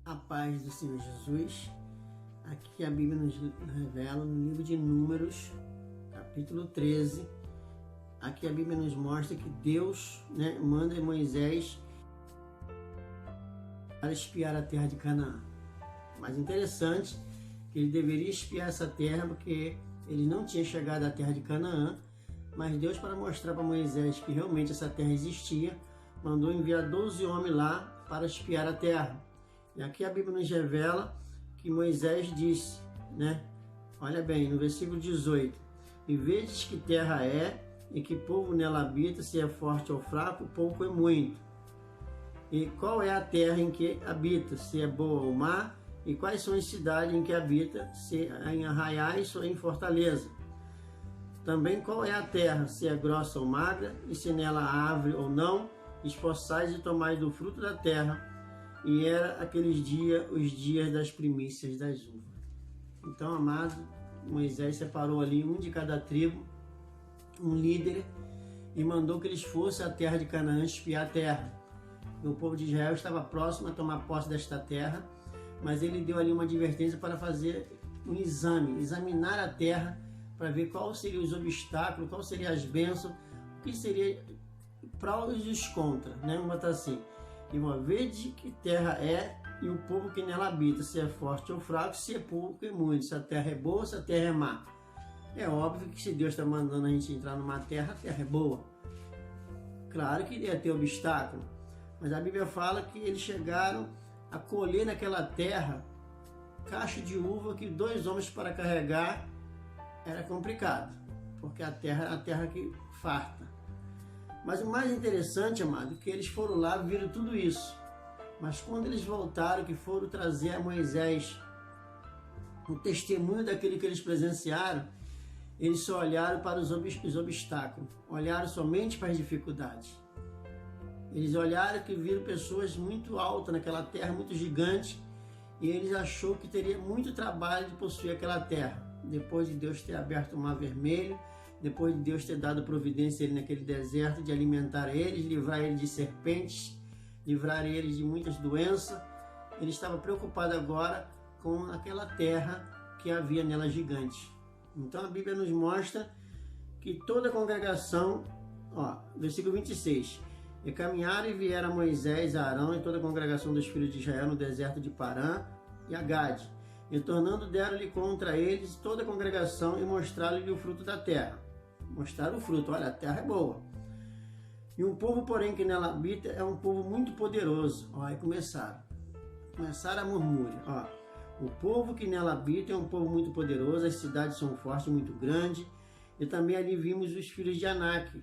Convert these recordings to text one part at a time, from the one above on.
A paz do Senhor Jesus. Aqui a Bíblia nos revela no livro de Números, capítulo 13. Aqui a Bíblia nos mostra que Deus manda Moisés para espiar a terra de Canaã. Mas interessante que ele deveria espiar essa terra porque ele não tinha chegado à terra de Canaã, mas Deus, para mostrar para Moisés que realmente essa terra existia, mandou enviar 12 homens lá para espiar a terra. E aqui a Bíblia nos revela que Moisés disse, olha bem, no versículo 18: E vedes que terra é, e que povo nela habita, se é forte ou fraco, pouco é muito. E qual é a terra em que habita, se é boa ou má, e quais são as cidades em que habita, se é em arraiais ou em fortaleza. Também qual é a terra, se é grossa ou magra, e se nela há árvore ou não, esforçais e tomais do fruto da terra. E era aqueles dias, os dias das primícias das uvas. Então, amado, Moisés separou ali um de cada tribo, um líder, e mandou que eles fossem à terra de Canaã espiar a terra. O povo de Israel estava próximo a tomar posse desta terra, mas ele deu ali uma advertência para fazer um exame, examinar a terra, para ver quais seriam os obstáculos, quais seriam as bênçãos, o que seria prós e os contra, Vamos botar assim: e uma vez de que terra é, e o povo que nela habita, se é forte ou fraco, se é pouco ou muito, se a terra é boa, se a terra é má. É óbvio que se Deus está mandando a gente entrar numa terra, a terra é boa. Claro que ia ter obstáculo, mas a Bíblia fala que eles chegaram a colher naquela terra cacho de uva que 2 homens para carregar era complicado, porque a terra era a terra que farta. Mas o mais interessante, amado, é que eles foram lá, viram tudo isso. Mas quando eles voltaram, que foram trazer a Moisés um testemunho daquilo que eles presenciaram, eles só olharam para os obstáculos, olharam somente para as dificuldades. Eles olharam que viram pessoas muito altas naquela terra, muito gigantes, e eles achou que teria muito trabalho de possuir aquela terra. Depois de Deus ter aberto o Mar Vermelho, depois de Deus ter dado providência a ele naquele deserto, de alimentar eles, livrar eles de serpentes, livrar eles de muitas doenças, ele estava preocupado agora com aquela terra que havia nela gigante. Então a Bíblia nos mostra que toda a congregação, versículo 26, e caminharam e vieram a Moisés, a Arão e toda a congregação dos filhos de Israel no deserto de Parã e a Gade. E tornando deram-lhe contra eles toda a congregação e mostraram-lhe o fruto da terra. Mostraram o fruto, olha, a terra é boa. E um povo, porém, que nela habita é um povo muito poderoso. Aí começaram a murmurar. O povo que nela habita é um povo muito poderoso, as cidades são fortes, muito grandes. E também ali vimos os filhos de Anak,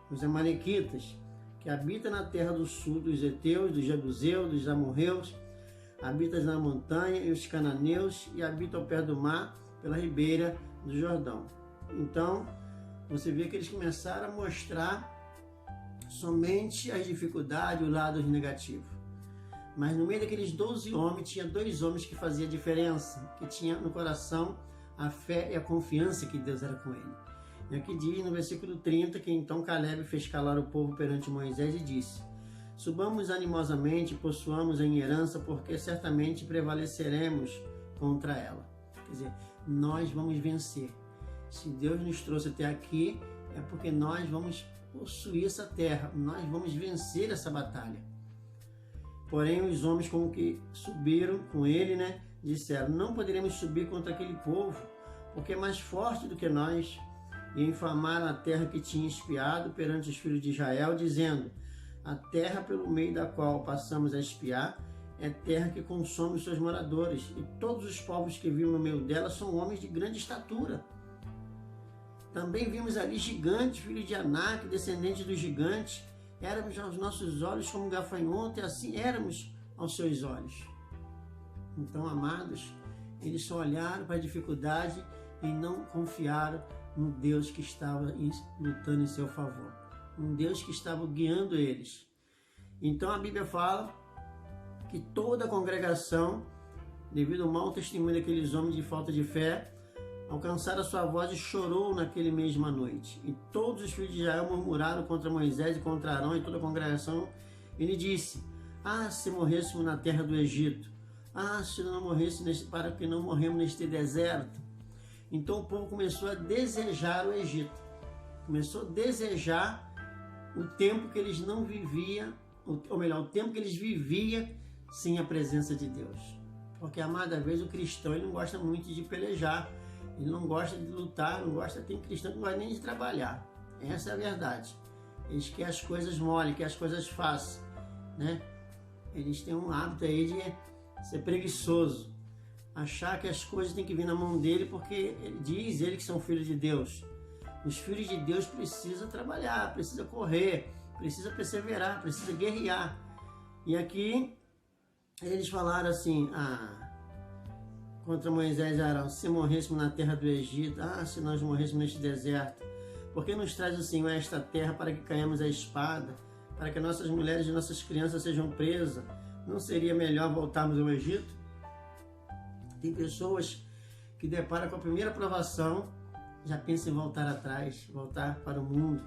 os amalequitas, que habitam na terra do sul, dos heteus, dos jebuseus, dos amorreus, habitam na montanha, e os cananeus, e habitam ao pé do mar, pela ribeira do Jordão. Então, você vê que eles começaram a mostrar somente as dificuldades, os lados negativos. Mas no meio daqueles 12 homens, tinha 2 homens que faziam diferença, que tinham no coração a fé e a confiança que Deus era com ele. E aqui diz no versículo 30 que então Caleb fez calar o povo perante Moisés e disse: Subamos animosamente, possuamos em herança, porque certamente prevaleceremos contra ela. Quer dizer, nós vamos vencer. Se Deus nos trouxe até aqui, é porque nós vamos possuir essa terra, nós vamos vencer essa batalha. Porém, os homens com que subiram com ele, disseram: Não poderemos subir contra aquele povo, porque é mais forte do que nós. E infamaram a terra que tinha espiado perante os filhos de Israel, dizendo: A terra pelo meio da qual passamos a espiar é terra que consome os seus moradores, e todos os povos que vivem no meio dela são homens de grande estatura. Também vimos ali gigantes, filhos de Anak, descendentes dos gigantes. Éramos aos nossos olhos como gafanhoto, e assim éramos aos seus olhos. Então, amados, eles só olharam para a dificuldade e não confiaram no Deus que estava lutando em seu favor. Um Deus que estava guiando eles. Então a Bíblia fala que toda a congregação, devido ao mau testemunho daqueles homens de falta de fé, alcançaram a sua voz e chorou naquele mesma noite. E todos os filhos de Israel murmuraram contra Moisés e contra Arão e toda a congregação. Ele disse: se morrêssemos na terra do Egito, Ah, se eu não morresse para que não morremos neste deserto. Então o povo começou a desejar o Egito. Começou a desejar o tempo que eles não viviam, ou melhor, o tempo que eles viviam sem a presença de Deus. Porque, amada vez, o cristão ele não gosta muito de pelejar, ele não gosta de lutar, não gosta, tem cristão que não gosta nem de trabalhar. Essa é a verdade. Eles querem as coisas mole, querem as coisas fáceis, né? Eles têm um hábito aí de ser preguiçoso, achar que as coisas têm que vir na mão dele, porque diz ele que são filhos de Deus. Os filhos de Deus precisam trabalhar, precisam correr, precisam perseverar, precisam guerrear. E aqui eles falaram assim, contra Moisés e Arão: se morrêssemos na terra do Egito, se nós morrêssemos neste deserto, por que nos traz o Senhor a esta terra para que caiamos a espada, para que nossas mulheres e nossas crianças sejam presas? Não seria melhor voltarmos ao Egito? Tem pessoas que deparam com a primeira provação, já pensam em voltar atrás, voltar para o mundo.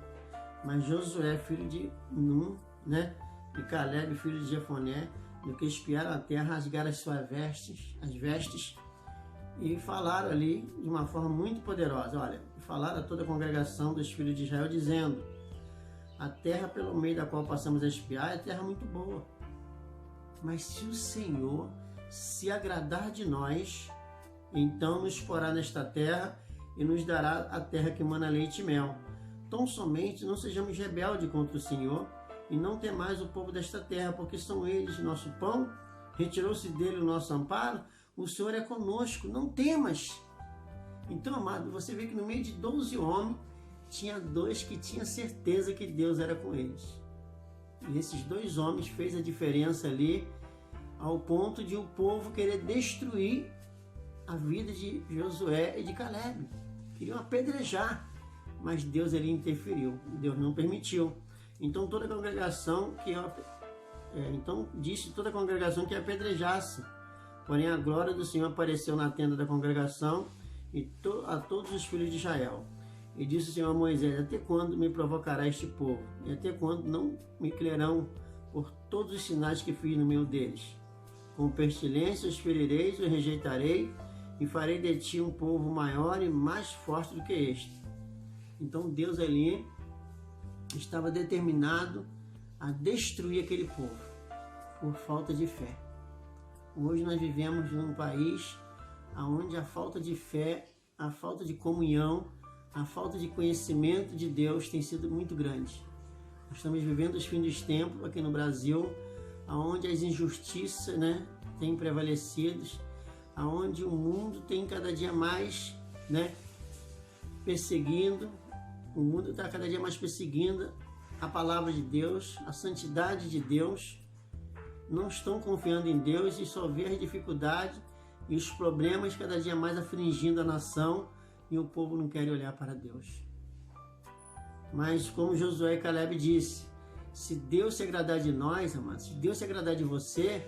Mas Josué, filho de Nun, né? E Caleb, filho de Jefoné, do que espiaram a terra, rasgaram as suas vestes, e falaram ali de uma forma muito poderosa. Olha, falaram a toda a congregação dos filhos de Israel, dizendo: a terra pelo meio da qual passamos a espiar é terra muito boa. Mas se o Senhor se agradar de nós, então nos porá nesta terra e nos dará a terra que mana leite e mel. Tão somente não sejamos rebeldes contra o Senhor e não temais o povo desta terra, porque são eles nosso pão, retirou-se dele o nosso amparo, o Senhor é conosco, não temas. Então, amado, você vê que no meio de 12 homens, tinha 2 que tinham certeza que Deus era com eles. E esses 2 homens fez a diferença ali, ao ponto de o povo querer destruir a vida de Josué e de Caleb. Queriam apedrejar, mas Deus ele interferiu, Deus não permitiu. Então toda a congregação disse toda a congregação que apedrejasse. Porém a glória do Senhor apareceu na tenda da congregação e a todos os filhos de Israel. E disse o Senhor a Moisés: até quando me provocará este povo? E até quando não me crerão por todos os sinais que fiz no meio deles? Com pestilência os ferirei, os rejeitarei, e farei de ti um povo maior e mais forte do que este. Então Deus ali estava determinado a destruir aquele povo por falta de fé. Hoje nós vivemos num país onde a falta de fé, a falta de comunhão, a falta de conhecimento de Deus tem sido muito grande. Nós estamos vivendo os fins dos tempos aqui no Brasil, onde as injustiças, têm prevalecido, onde o mundo tem cada dia mais perseguindo, o mundo está cada dia mais perseguindo a palavra de Deus, a santidade de Deus. Não estão confiando em Deus e só vê as dificuldades e os problemas cada dia mais afligindo a nação, e o povo não quer olhar para Deus. Mas como Josué e Caleb disse, se Deus se agradar de nós, amados, se Deus se agradar de você,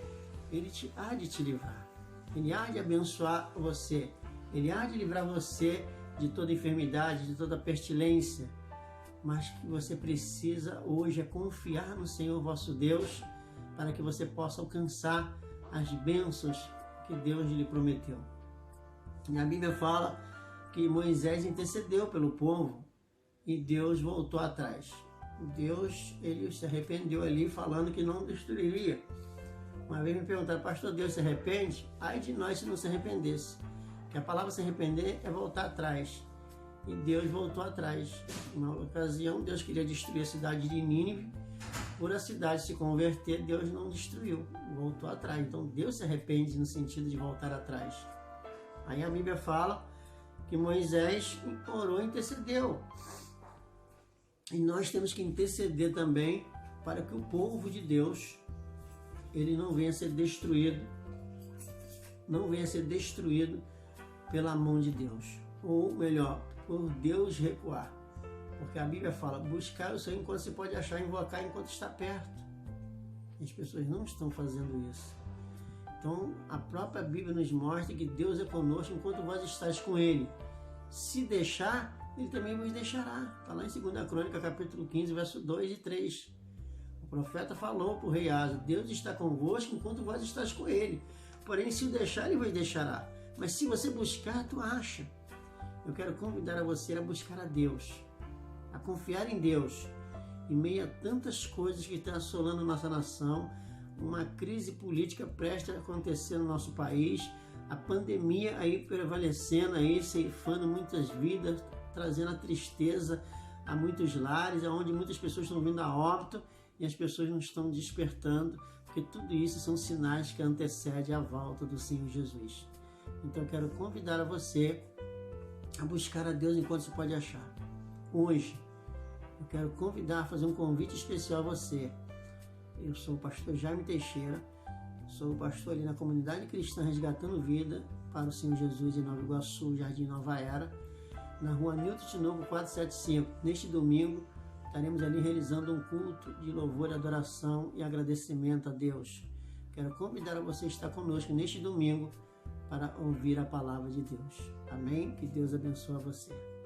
Ele há de te livrar. Ele há de abençoar você. Ele há de livrar você de toda enfermidade, de toda pestilência. Mas que você precisa hoje é confiar no Senhor vosso Deus, para que você possa alcançar as bênçãos que Deus lhe prometeu. E a Bíblia fala que Moisés intercedeu pelo povo e Deus voltou atrás. Deus, ele se arrependeu ali, falando que não destruiria. Uma vez me perguntaram: pastor, Deus se arrepende? Ai de nós se não se arrependesse. Que a palavra se arrepender é voltar atrás. E Deus voltou atrás. Uma ocasião, Deus queria destruir a cidade de Nínive. Por a cidade se converter, Deus não destruiu, voltou atrás. Então Deus se arrepende no sentido de voltar atrás. Aí a Bíblia fala que Moisés orou e intercedeu. E nós temos que interceder também para que o povo de Deus ele não venha a ser destruído, pela mão de Deus, ou melhor, por Deus recuar. Porque a Bíblia fala: buscar o Senhor enquanto se pode achar, invocar enquanto está perto. E as pessoas não estão fazendo isso. Então a própria Bíblia nos mostra que Deus é conosco enquanto vós estáis com Ele. Se deixar, Ele também vos deixará. Está lá em 2 Crônica, capítulo 15, verso 2 e 3. O profeta falou para o rei Asa: Deus está convosco enquanto vós estáis com Ele. Porém, se o deixar, ele vos deixará. Mas se você buscar, tu acha. Eu quero convidar a você a buscar a Deus, a confiar em Deus, em meio a tantas coisas que estão assolando nossa nação, uma crise política prestes a acontecer no nosso país, a pandemia aí prevalecendo, aí ceifando muitas vidas, trazendo a tristeza a muitos lares, onde muitas pessoas estão vindo a óbito e as pessoas não estão despertando, porque tudo isso são sinais que antecedem a volta do Senhor Jesus. Então eu quero convidar a você a buscar a Deus enquanto se pode achar. Hoje, eu quero convidar, fazer um convite especial a você. Eu sou o pastor Jaime Teixeira, sou o pastor ali na comunidade cristã Resgatando Vida para o Senhor Jesus em Nova Iguaçu, Jardim Nova Era, na rua Nilton Tinoco 475. Neste domingo, estaremos ali realizando um culto de louvor, adoração e agradecimento a Deus. Quero convidar a você a estar conosco neste domingo para ouvir a palavra de Deus. Amém? Que Deus abençoe você.